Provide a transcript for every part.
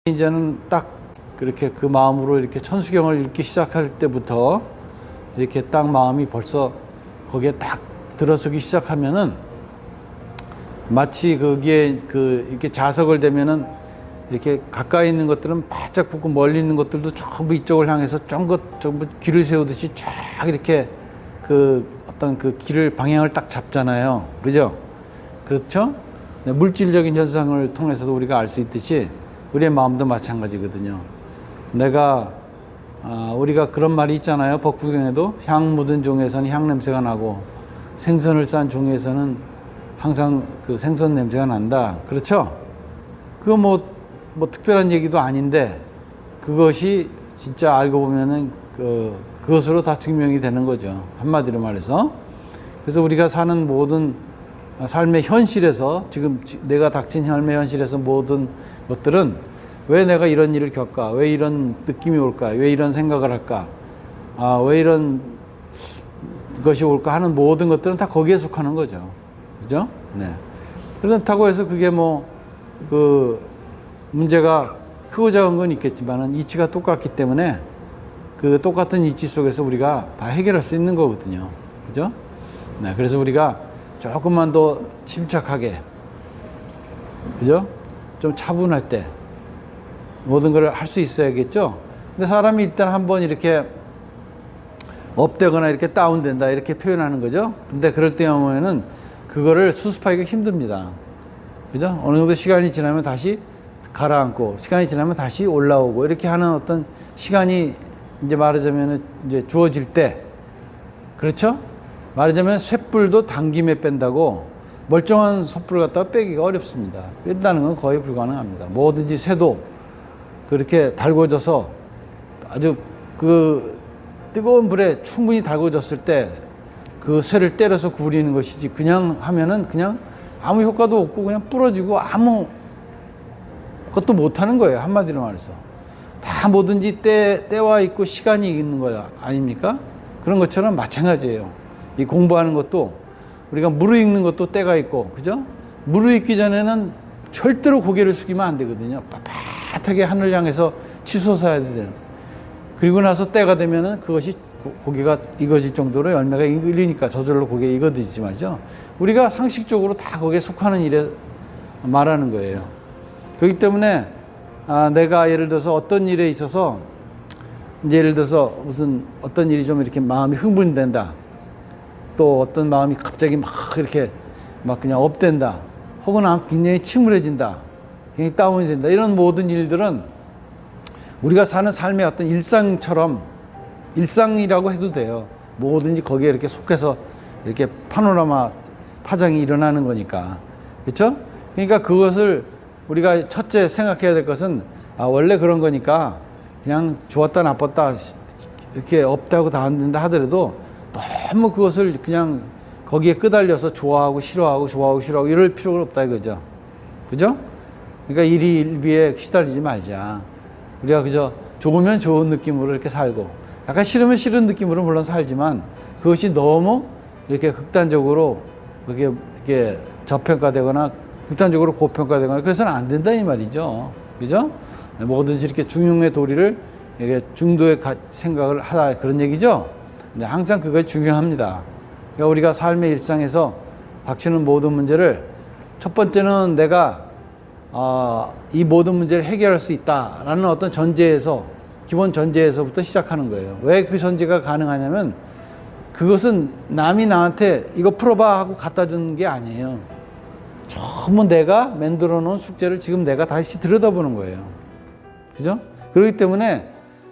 이제는 딱 그렇게 그 마음으로 이렇게 천수경을 읽기 시작할 때부터 이렇게 딱 마음이 벌써 거기에 딱 들어서기 시작하면은 마치 거기에 이렇게 자석을 대면은 이렇게 가까이 있는 것들은 바짝 붙고 멀리 있는 것들도 전부 이쪽을 향해서 전부 길을 세우듯이 쫙 이렇게 어떤 길을 방향을 딱 잡잖아요. 그죠? 그렇죠? 네, 물질적인 현상을 통해서도 우리가 알 수 있듯이 우리의 마음도 마찬가지거든요. 우리가 그런 말이 있잖아요. 법구경에도 향 묻은 종에서는 향 냄새가 나고 생선을 싼 종에서는 항상 그 생선 냄새가 난다. 그렇죠? 그거 뭐 특별한 얘기도 아닌데 그것이 진짜 알고 보면은 그것으로 다 증명이 되는 거죠. 한마디로 말해서. 그래서 우리가 사는 모든 삶의 현실에서 지금 내가 닥친 삶의 현실에서 모든 것들은 왜 내가 이런 일을 겪을까? 왜 이런 느낌이 올까? 왜 이런 생각을 할까? 왜 이런 것이 올까 하는 모든 것들은 다 거기에 속하는 거죠. 그죠? 네. 그렇다고 해서 그게 문제가 크고 작은 건 있겠지만은 이치가 똑같기 때문에 그 똑같은 이치 속에서 우리가 다 해결할 수 있는 거거든요. 그죠? 네. 그래서 우리가 조금만 더 침착하게, 그죠? 좀 차분할 때 모든 걸 할 수 있어야겠죠? 근데 사람이 일단 한번 이렇게 업되거나 이렇게 다운된다 이렇게 표현하는 거죠. 근데 그럴 때 보면은 그거를 수습하기가 힘듭니다. 그죠? 어느 정도 시간이 지나면 다시 가라앉고 시간이 지나면 다시 올라오고 이렇게 하는 어떤 시간이 이제 말하자면 이제 주어질 때, 그렇죠? 말하자면 쇳불도 당김에 뺀다고 멀쩡한 솥불을 갖다가 빼기가 어렵습니다. 뺀다는 건 거의 불가능합니다. 뭐든지 쇠도 그렇게 달궈져서 아주 뜨거운 불에 충분히 달궈졌을 때 그 쇠를 때려서 구부리는 것이지 그냥 하면은 그냥 아무 효과도 없고 그냥 부러지고 아무 것도 못하는 거예요. 한마디로 말해서. 다 뭐든지 때와 있고 시간이 있는 거 아닙니까? 그런 것처럼 마찬가지예요. 이 공부하는 것도 우리가 무르익는 것도 때가 있고, 그죠? 무르익기 전에는 절대로 고개를 숙이면 안 되거든요. 빳빳하게 하늘 향해서 치솟아야 되는. 그리고 나서 때가 되면은 그것이 고개가 익어질 정도로 열매가 익으니까 저절로 고개가 익어지지 말이죠. 우리가 상식적으로 다 거기에 속하는 일에 말하는 거예요. 그렇기 때문에 내가 예를 들어서 어떤 일에 있어서 이제 예를 들어서 무슨 어떤 일이 좀 이렇게 마음이 흥분된다. 또 어떤 마음이 갑자기 막 이렇게 막 그냥 업된다. 혹은 굉장히 침울해진다. 굉장히 다운이 된다. 이런 모든 일들은 우리가 사는 삶의 어떤 일상이라고 해도 돼요. 뭐든지 거기에 이렇게 속해서 이렇게 파노라마 파장이 일어나는 거니까. 그렇죠? 그러니까 그것을 우리가 첫째 생각해야 될 것은 원래 그런 거니까 그냥 좋았다 나빴다 이렇게 없다고 다 안 된다 하더라도 너무 그것을 그냥 거기에 끄달려서 좋아하고 싫어하고 이럴 필요가 없다 이거죠. 그죠? 그러니까 일희일비에 시달리지 말자. 우리가 그저 좋으면 좋은 느낌으로 이렇게 살고 약간 싫으면 싫은 느낌으로 물론 살지만 그것이 너무 이렇게 극단적으로 이렇게 저평가되거나 극단적으로 고평가되거나 그래서는 안 된다 이 말이죠. 그죠? 뭐든지 이렇게 중용의 도리를 이게 중도의 생각을 하다 그런 얘기죠. 근데 항상 그것이 중요합니다. 그러니까 우리가 삶의 일상에서 닥치는 모든 문제를 첫 번째는 내가 이 모든 문제를 해결할 수 있다라는 어떤 기본 전제에서부터 시작하는 거예요. 왜 그 전제가 가능하냐면 그것은 남이 나한테 이거 풀어봐 하고 갖다 주는 게 아니에요. 전부 내가 만들어 놓은 숙제를 지금 내가 다시 들여다보는 거예요. 그죠? 그렇기 때문에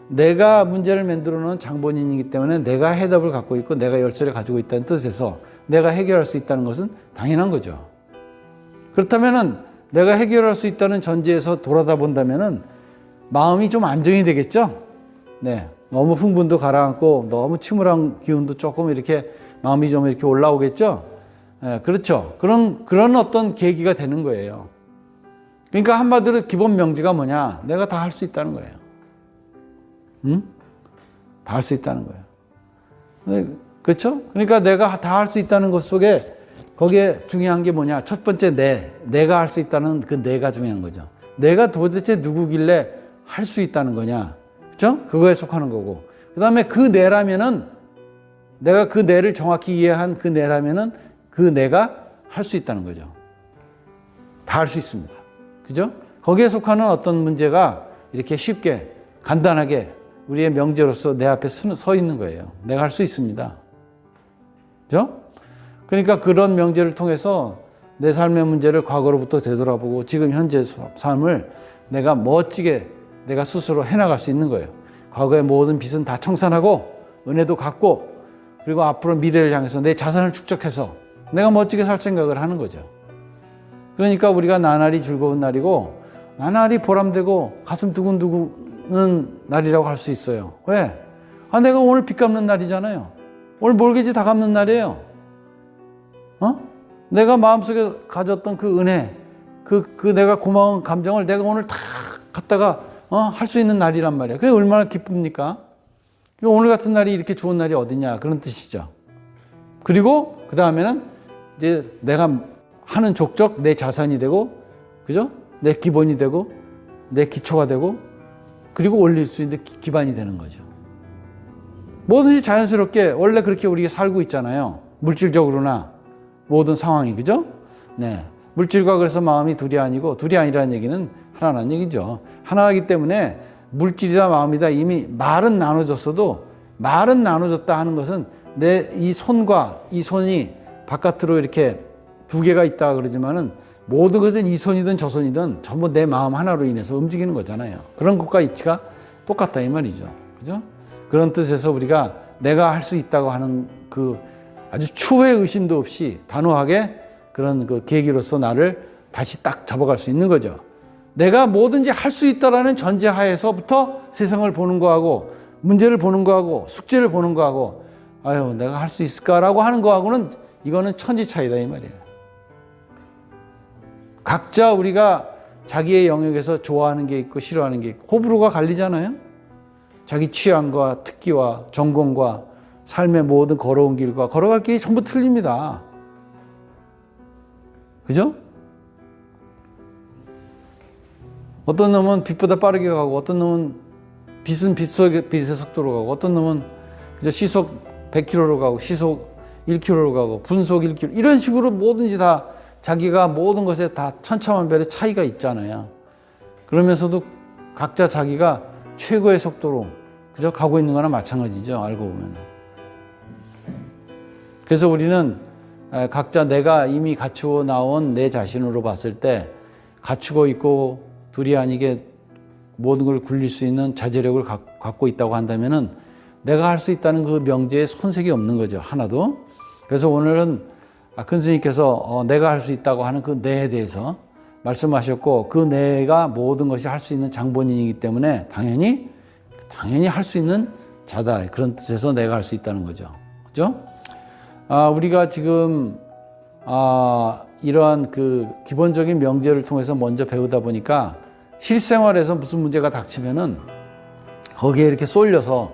내가 문제를 만들어 놓은 장본인이기 때문에 내가 해답을 갖고 있고 내가 열쇠를 가지고 있다는 뜻에서 내가 해결할 수 있다는 것은 당연한 거죠. 그렇다면은 내가 해결할 수 있다는 전제에서 돌아다 본다면은 마음이 좀 안정이 되겠죠? 네. 너무 흥분도 가라앉고 너무 침울한 기운도 조금 이렇게 마음이 좀 이렇게 올라오겠죠? 네, 그렇죠. 그런 어떤 계기가 되는 거예요. 그러니까 한마디로 기본 명제가 뭐냐? 내가 다 할 수 있다는 거예요. 응? 다 할 수 있다는 거예요. 네, 그렇죠? 그러니까 내가 다 할 수 있다는 것 속에 거기에 중요한 게 뭐냐? 첫 번째 내가 할 수 있다는 그 내가 중요한 거죠. 내가 도대체 누구길래 할 수 있다는 거냐. 그죠? 그거에 속하는 거고. 그 다음에 그 내라면은 내가 그 내를 정확히 이해한 그 내라면은 그 내가 할 수 있다는 거죠. 다 할 수 있습니다. 그죠? 거기에 속하는 어떤 문제가 이렇게 쉽게 간단하게 우리의 명제로서 내 앞에 서 있는 거예요. 내가 할 수 있습니다. 그죠? 그러니까 그런 명제를 통해서 내 삶의 문제를 과거로부터 되돌아보고 지금 현재 삶을 내가 멋지게 내가 스스로 해나갈 수 있는 거예요. 과거의 모든 빚은 다 청산하고 은혜도 갚고 그리고 앞으로 미래를 향해서 내 자산을 축적해서 내가 멋지게 살 생각을 하는 거죠. 그러니까 우리가 나날이 즐거운 날이고 나날이 보람되고 가슴 두근두근은 날이라고 할 수 있어요. 왜? 내가 오늘 빚 갚는 날이잖아요. 오늘 몰개지 다 갚는 날이에요. 내가 마음속에 가졌던 그 은혜, 그 내가 고마운 감정을 내가 오늘 다 갖다가 할 수 있는 날이란 말이에요. 그게 얼마나 기쁩니까? 오늘 같은 날이 이렇게 좋은 날이 어디냐 그런 뜻이죠. 그리고 그 다음에는 이제 내가 하는 족적 내 자산이 되고, 그죠? 내 기본이 되고, 내 기초가 되고, 그리고 올릴 수 있는 기반이 되는 거죠. 뭐든지 자연스럽게 원래 그렇게 우리가 살고 있잖아요. 물질적으로나 모든 상황이, 그죠? 네. 물질과 그래서 마음이 둘이 아니고, 둘이 아니라는 얘기는 하나라는 얘기죠. 하나이기 때문에 물질이다 마음이다 이미 말은 나눠졌어도 말은 나눠졌다 하는 것은 내 이 손과 이 손이 바깥으로 이렇게 두 개가 있다 그러지만은 모든 것은 이 손이든 저 손이든 전부 내 마음 하나로 인해서 움직이는 거잖아요. 그런 것과 이치가 똑같다 이 말이죠. 그죠? 그런 뜻에서 우리가 내가 할 수 있다고 하는 그 아주 추후의 의심도 없이 단호하게 그런 그 계기로서 나를 다시 딱 잡아갈 수 있는 거죠. 내가 뭐든지 할 수 있다라는 전제하에서부터 세상을 보는 거하고 문제를 보는 거하고 숙제를 보는 거하고 아유 내가 할 수 있을까라고 하는 거하고는 이거는 천지 차이다 이 말이에요. 각자 우리가 자기의 영역에서 좋아하는 게 있고 싫어하는 게 있고 호불호가 갈리잖아요. 자기 취향과 특기와 전공과 삶의 모든 걸어온 길과 걸어갈 길이 전부 틀립니다. 그죠? 어떤 놈은 빛보다 빠르게 가고 어떤 놈은 빛은 빛의 속도로 가고 어떤 놈은 시속 100km로 가고 시속 1km로 가고 분속 1km 이런 식으로 뭐든지 다 자기가 모든 것에 다 천차만별의 차이가 있잖아요. 그러면서도 각자 자기가 최고의 속도로 그저 가고 있는 거나 마찬가지죠. 알고 보면. 그래서 우리는 각자 내가 이미 갖추어 나온 내 자신으로 봤을 때 갖추고 있고 둘이 아니게 모든 걸 굴릴 수 있는 자제력을 갖고 있다고 한다면은 내가 할 수 있다는 그 명제에 손색이 없는 거죠. 하나도. 그래서 오늘은 큰 스님께서 내가 할 수 있다고 하는 그 내에 대해서 말씀하셨고 그 내가 모든 것이 할 수 있는 장본인이기 때문에 당연히 할 수 있는 자다. 그런 뜻에서 내가 할 수 있다는 거죠. 그죠? 우리가 지금 이러한 그 기본적인 명제를 통해서 먼저 배우다 보니까 실생활에서 무슨 문제가 닥치면은 거기에 이렇게 쏠려서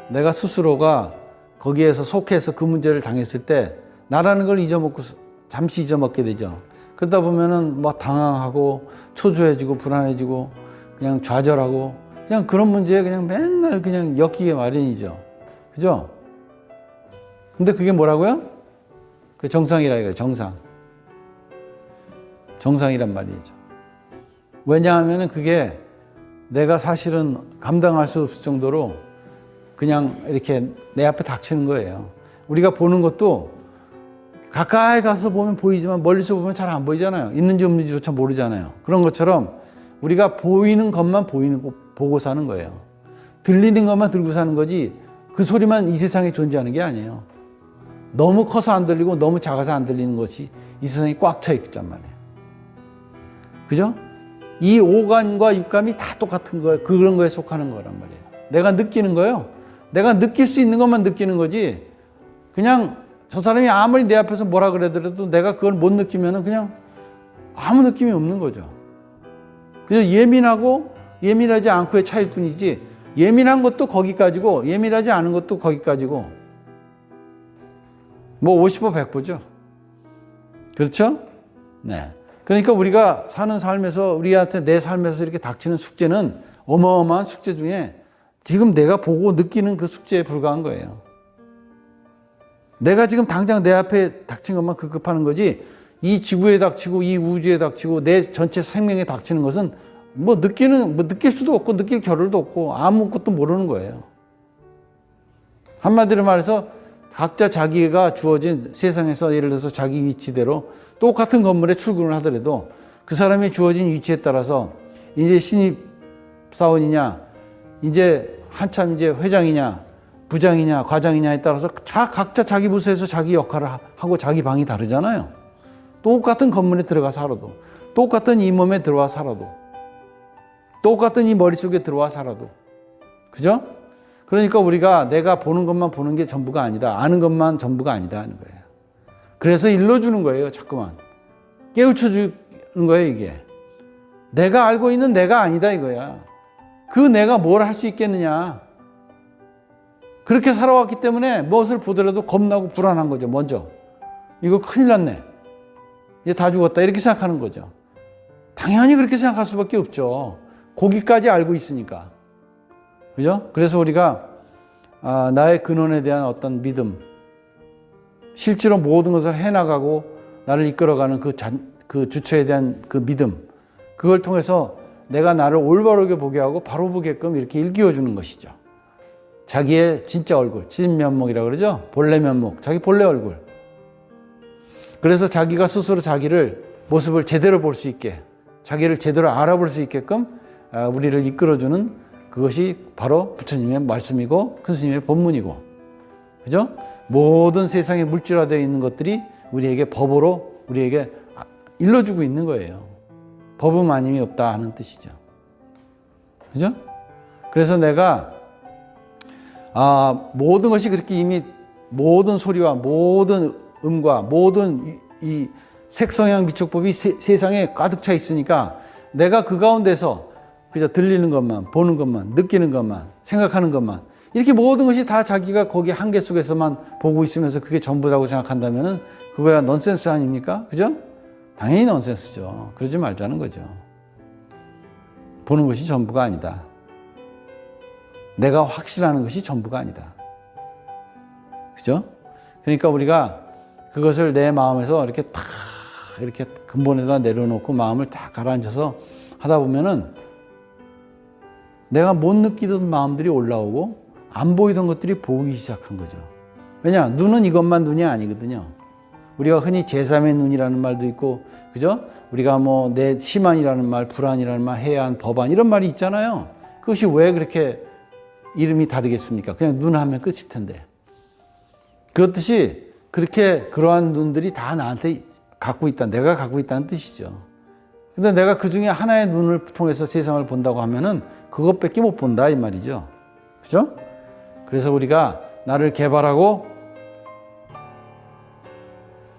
내가 스스로가 거기에서 속해서 그 문제를 당했을 때 나라는 걸 잊어먹고 잠시 잊어먹게 되죠. 그러다 보면은 막 당황하고 초조해지고 불안해지고 그냥 좌절하고 그냥 그런 문제에 그냥 맨날 그냥 엮이게 마련이죠. 그죠? 근데 그게 뭐라고요? 그 정상이라 이거예요. 정상이란 말이죠. 왜냐하면 그게 내가 사실은 감당할 수 없을 정도로 그냥 이렇게 내 앞에 닥치는 거예요. 우리가 보는 것도 가까이 가서 보면 보이지만 멀리서 보면 잘 안 보이잖아요. 있는지 없는지조차 모르잖아요. 그런 것처럼 우리가 보이는 것만 보고 사는 거예요. 들리는 것만 들고 사는 거지 그 소리만 이 세상에 존재하는 게 아니에요. 너무 커서 안 들리고 너무 작아서 안 들리는 것이 이 세상에 꽉 차 있단 말이에요. 그죠? 이 오감과 육감이 다 똑같은 거예요. 그런 거에 속하는 거란 말이에요. 내가 느끼는 거예요. 내가 느낄 수 있는 것만 느끼는 거지 그냥 저 사람이 아무리 내 앞에서 뭐라 그러더라도 내가 그걸 못 느끼면 그냥 아무 느낌이 없는 거죠. 그래서 예민하고 예민하지 않고의 차이일 뿐이지 예민한 것도 거기까지고 예민하지 않은 것도 거기까지고 뭐 50보 100보죠. 그렇죠? 네. 그러니까 우리가 사는 삶에서 우리한테 내 삶에서 이렇게 닥치는 숙제는 어마어마한 숙제 중에 지금 내가 보고 느끼는 그 숙제에 불과한 거예요. 내가 지금 당장 내 앞에 닥친 것만 급급하는 거지 이 지구에 닥치고 이 우주에 닥치고 내 전체 생명에 닥치는 것은 느낄 수도 없고 느낄 겨를도 없고 아무것도 모르는 거예요. 한마디로 말해서 각자 자기가 주어진 세상에서 예를 들어서 자기 위치대로 똑같은 건물에 출근을 하더라도 그 사람이 주어진 위치에 따라서 이제 신입사원이냐, 이제 한참 이제 회장이냐, 부장이냐, 과장이냐에 따라서 각자 자기 부서에서 자기 역할을 하고 자기 방이 다르잖아요. 똑같은 건물에 들어가 살아도, 똑같은 이 몸에 들어와 살아도, 똑같은 이 머릿속에 들어와 살아도. 그죠? 그러니까 우리가 내가 보는 것만 보는 게 전부가 아니다. 아는 것만 전부가 아니다 하는 거예요. 그래서 일러주는 거예요. 자꾸만. 깨우쳐 주는 거예요. 이게. 내가 알고 있는 내가 아니다 이거야. 그 내가 뭘 할 수 있겠느냐. 그렇게 살아왔기 때문에 무엇을 보더라도 겁나고 불안한 거죠. 먼저. 이거 큰일 났네. 이제 다 죽었다. 이렇게 생각하는 거죠. 당연히 그렇게 생각할 수밖에 없죠. 거기까지 알고 있으니까. 그죠? 그래서 우리가 나의 근원에 대한 어떤 믿음, 실제로 모든 것을 해나가고 나를 이끌어가는 그 주체에 대한 그 믿음, 그걸 통해서 내가 나를 올바르게 보게 하고 바로 보게끔 이렇게 일깨워주는 것이죠. 자기의 진짜 얼굴, 진면목이라고 그러죠? 본래 면목, 자기 본래 얼굴. 그래서 자기가 스스로 자기를 모습을 제대로 볼 수 있게, 자기를 제대로 알아볼 수 있게끔 우리를 이끌어주는 그것이 바로 부처님의 말씀이고 큰 스님의 법문이고, 그죠? 모든 세상에 물질화되어 있는 것들이 우리에게 법으로 우리에게 일러주고 있는 거예요. 법은 아님이 없다 하는 뜻이죠. 그죠? 그래서 내가 모든 것이 그렇게 이미 모든 소리와 모든 음과 모든 이 색성향 미촉법이 세상에 가득 차 있으니까 내가 그 가운데서 그저 들리는 것만, 보는 것만, 느끼는 것만, 생각하는 것만, 이렇게 모든 것이 다 자기가 거기 한계 속에서만 보고 있으면서 그게 전부라고 생각한다면은 그거야 넌센스 아닙니까? 그죠? 당연히 넌센스죠. 그러지 말자는 거죠. 보는 것이 전부가 아니다. 내가 확신하는 것이 전부가 아니다. 그죠? 그러니까 우리가 그것을 내 마음에서 이렇게 탁 이렇게 근본에다 내려놓고 마음을 딱 가라앉혀서 하다 보면은 내가 못 느끼던 마음들이 올라오고 안 보이던 것들이 보이기 시작한 거죠. 왜냐? 눈은 이것만 눈이 아니거든요. 우리가 흔히 제3의 눈이라는 말도 있고, 그죠? 우리가 내 심안이라는 말, 불안이라는 말, 해안, 법안 이런 말이 있잖아요. 그것이 왜 그렇게 이름이 다르겠습니까? 그냥 눈 하면 끝일 텐데. 그렇듯이 그렇게 그러한 눈들이 다 나한테 갖고 있다. 내가 갖고 있다는 뜻이죠. 근데 내가 그 중에 하나의 눈을 통해서 세상을 본다고 하면은 그것밖에 못 본다 이 말이죠. 그죠? 그래서 우리가 나를 개발하고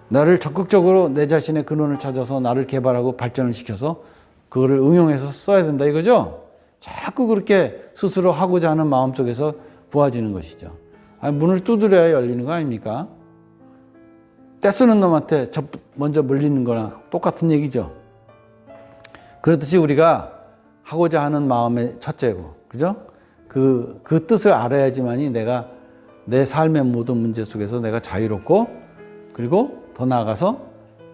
나를 적극적으로 내 자신의 근원을 찾아서 나를 개발하고 발전을 시켜서 그거를 응용해서 써야 된다 이거죠. 자꾸 그렇게 스스로 하고자 하는 마음속에서 부어지는 것이죠. 문을 두드려야 열리는 거 아닙니까? 떼쓰는 놈한테 먼저 물리는 거나 똑같은 얘기죠. 그렇듯이 우리가 하고자 하는 마음의 첫째고, 그죠? 그 뜻을 알아야지만이 내가 내 삶의 모든 문제 속에서 내가 자유롭고, 그리고 더 나아가서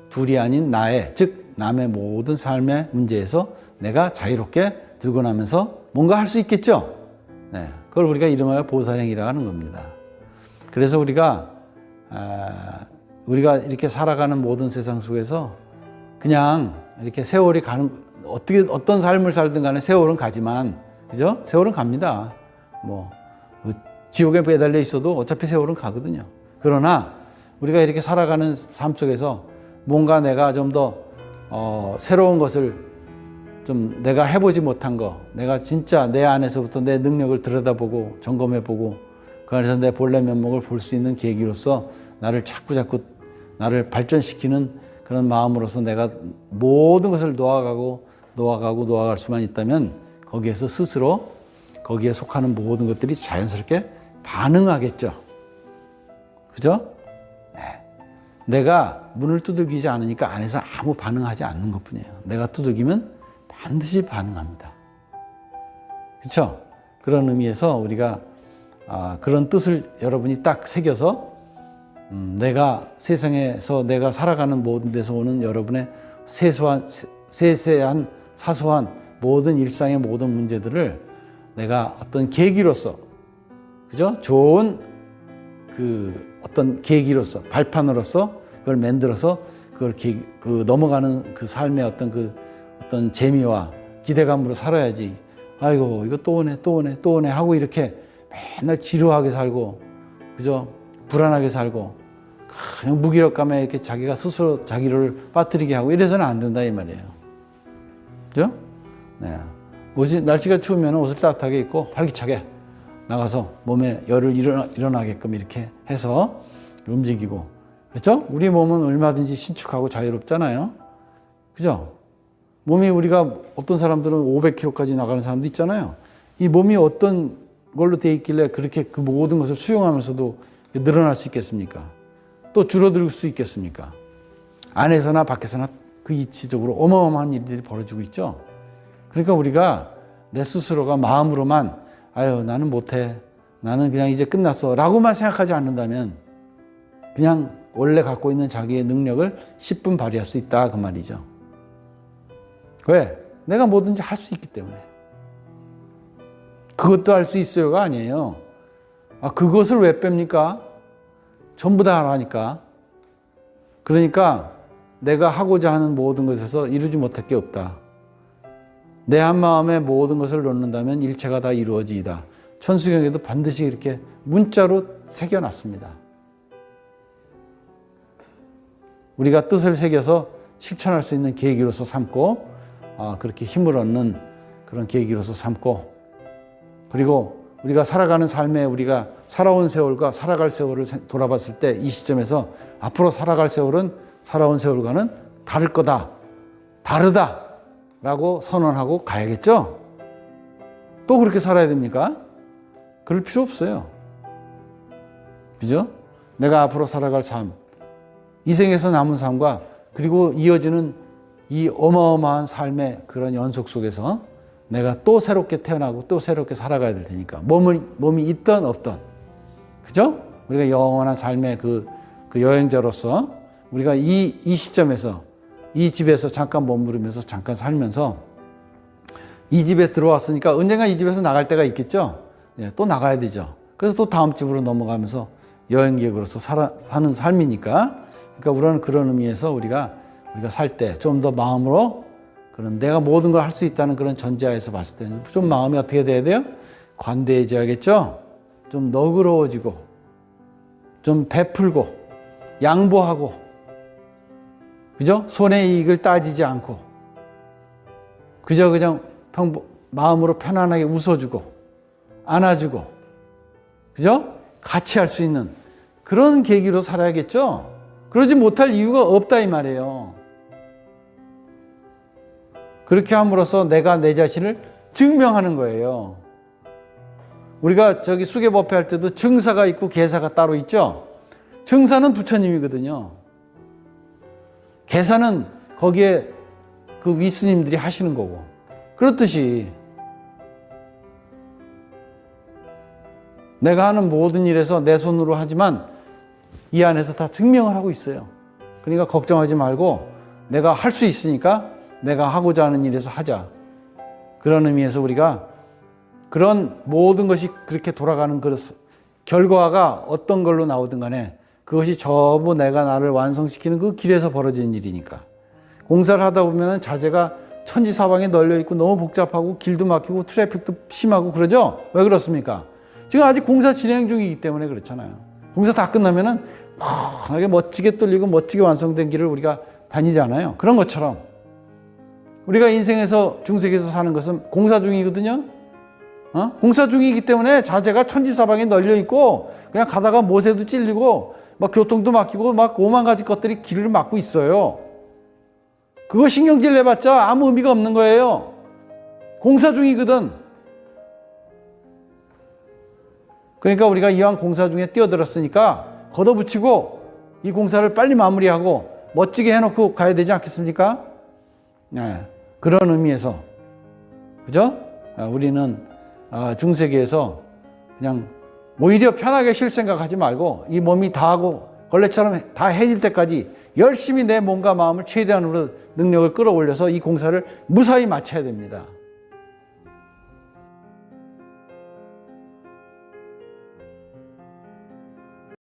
둘이 아닌 나의, 즉 남의 모든 삶의 문제에서 내가 자유롭게 들고 나면서 뭔가 할 수 있겠죠? 네, 그걸 우리가 이름하여 보살행이라고 하는 겁니다. 그래서 우리가 이렇게 살아가는 모든 세상 속에서 그냥 이렇게 세월이 가는, 어떤 삶을 살든 간에 세월은 가지만, 그죠? 세월은 갑니다. 지옥에 매달려 있어도 어차피 세월은 가거든요. 그러나 우리가 이렇게 살아가는 삶 속에서 뭔가 내가 좀 더 새로운 것을 좀 내가 해보지 못한 거, 내가 진짜 내 안에서부터 내 능력을 들여다보고 점검해보고 그 안에서 내 본래 면목을 볼 수 있는 계기로서 나를 자꾸 나를 발전시키는 그런 마음으로서 내가 모든 것을 놓아갈 수만 있다면 거기에서 스스로 거기에 속하는 모든 것들이 자연스럽게 반응하겠죠. 그죠? 네. 내가 문을 두들기지 않으니까 안에서 아무 반응하지 않는 것뿐이에요. 내가 두들기면 반드시 반응합니다. 그렇죠? 그런 의미에서 우리가 그런 뜻을 여러분이 딱 새겨서 내가 세상에서 내가 살아가는 모든 데서 오는 여러분의 세세한 사소한 모든 일상의 모든 문제들을 내가 어떤 계기로서, 그죠? 좋은 어떤 계기로서, 발판으로서 그걸 만들어서 그걸 넘어가는 그 삶의 어떤 재미와 기대감으로 살아야지. 아이고, 이거 또 오네, 또 오네, 또 오네 하고 이렇게 맨날 지루하게 살고, 그죠? 불안하게 살고, 그냥 무기력감에 이렇게 자기가 스스로 자기를 빠뜨리게 하고 이래서는 안 된다, 이 말이에요. 그죠? 네. 날씨가 추우면 옷을 따뜻하게 입고 활기차게 나가서 몸에 열을 일어나게끔 이렇게 해서 움직이고. 그렇죠? 우리 몸은 얼마든지 신축하고 자유롭잖아요. 그죠? 몸이 우리가 어떤 사람들은 500kg까지 나가는 사람도 있잖아요. 이 몸이 어떤 걸로 돼 있길래 그렇게 그 모든 것을 수용하면서도 늘어날 수 있겠습니까? 또 줄어들 수 있겠습니까? 안에서나 밖에서나 그 이치적으로 어마어마한 일들이 벌어지고 있죠. 그러니까 우리가 내 스스로가 마음으로만 아유 나는 못해, 나는 그냥 이제 끝났어 라고만 생각하지 않는다면 그냥 원래 갖고 있는 자기의 능력을 10분 발휘할 수 있다 그 말이죠. 왜? 내가 뭐든지 할 수 있기 때문에. 그것도 할 수 있어요가 아니에요. 그것을 왜 뺍니까? 전부 다 하라니까. 그러니까 내가 하고자 하는 모든 것에서 이루지 못할 게 없다. 내 한마음에 모든 것을 놓는다면 일체가 다 이루어지이다. 천수경에도 반드시 이렇게 문자로 새겨놨습니다. 우리가 뜻을 새겨서 실천할 수 있는 계기로서 삼고 그렇게 힘을 얻는 그런 계기로서 삼고, 그리고 우리가 살아가는 삶에 우리가 살아온 세월과 살아갈 세월을 돌아봤을 때 이 시점에서 앞으로 살아갈 세월은 살아온 세월과는 다를 거다, 다르다 라고 선언하고 가야겠죠? 또 그렇게 살아야 됩니까? 그럴 필요 없어요. 그죠? 내가 앞으로 살아갈 삶, 이 생에서 남은 삶과 그리고 이어지는 이 어마어마한 삶의 그런 연속 속에서 내가 또 새롭게 태어나고 또 새롭게 살아가야 될 테니까 몸이 있던 없던, 그죠? 우리가 영원한 삶의 그 여행자로서 우리가 이 시점에서 이 집에서 잠깐 머무르면서 잠깐 살면서 이 집에 들어왔으니까 언젠가 이 집에서 나갈 때가 있겠죠? 예, 또 나가야 되죠. 그래서 또 다음 집으로 넘어가면서 여행객으로서 사는 삶이니까, 그러니까 우리는 그런 의미에서 우리가 살 때 좀 더 마음으로 그런 내가 모든 걸 할 수 있다는 그런 전제하에서 봤을 때는 좀 마음이 어떻게 돼야 돼요? 관대해져야겠죠? 좀 너그러워지고, 좀 베풀고, 양보하고, 그죠? 손의 이익을 따지지 않고, 그냥 마음으로 편안하게 웃어주고, 안아주고, 그죠? 같이 할 수 있는 그런 계기로 살아야겠죠? 그러지 못할 이유가 없다 이 말이에요. 그렇게 함으로써 내가 내 자신을 증명하는 거예요. 우리가 수계법회 할 때도 증사가 있고 계사가 따로 있죠? 증사는 부처님이거든요. 계사는 거기에 그 위스님들이 하시는 거고. 그렇듯이 내가 하는 모든 일에서 내 손으로 하지만 이 안에서 다 증명을 하고 있어요. 그러니까 걱정하지 말고 내가 할 수 있으니까 내가 하고자 하는 일에서 하자. 그런 의미에서 우리가 그런 모든 것이 그렇게 돌아가는 결과가 어떤 걸로 나오든 간에 그것이 전부 내가 나를 완성시키는 그 길에서 벌어지는 일이니까. 공사를 하다 보면 자재가 천지사방에 널려 있고 너무 복잡하고 길도 막히고 트래픽도 심하고 그러죠? 왜 그렇습니까? 지금 아직 공사 진행 중이기 때문에 그렇잖아요. 공사 다 끝나면은 펀하게 멋지게 뚫리고 멋지게 완성된 길을 우리가 다니잖아요. 그런 것처럼 우리가 인생에서 중세에서 사는 것은 공사 중이거든요. 공사 중이기 때문에 자재가 천지사방에 널려 있고 그냥 가다가 못에도 찔리고 막 교통도 막히고 막 오만 가지 것들이 길을 막고 있어요. 그거 신경질 내봤자 아무 의미가 없는 거예요. 공사 중이거든. 그러니까 우리가 이왕 공사 중에 뛰어들었으니까 걷어붙이고 이 공사를 빨리 마무리하고 멋지게 해놓고 가야 되지 않겠습니까? 네, 그런 의미에서 그죠? 우리는 중세기에서 그냥 오히려 편하게 쉴 생각하지 말고 이 몸이 다 하고 걸레처럼 다 해질 때까지 열심히 내 몸과 마음을 최대한으로 능력을 끌어올려서 이 공사를 무사히 마쳐야 됩니다.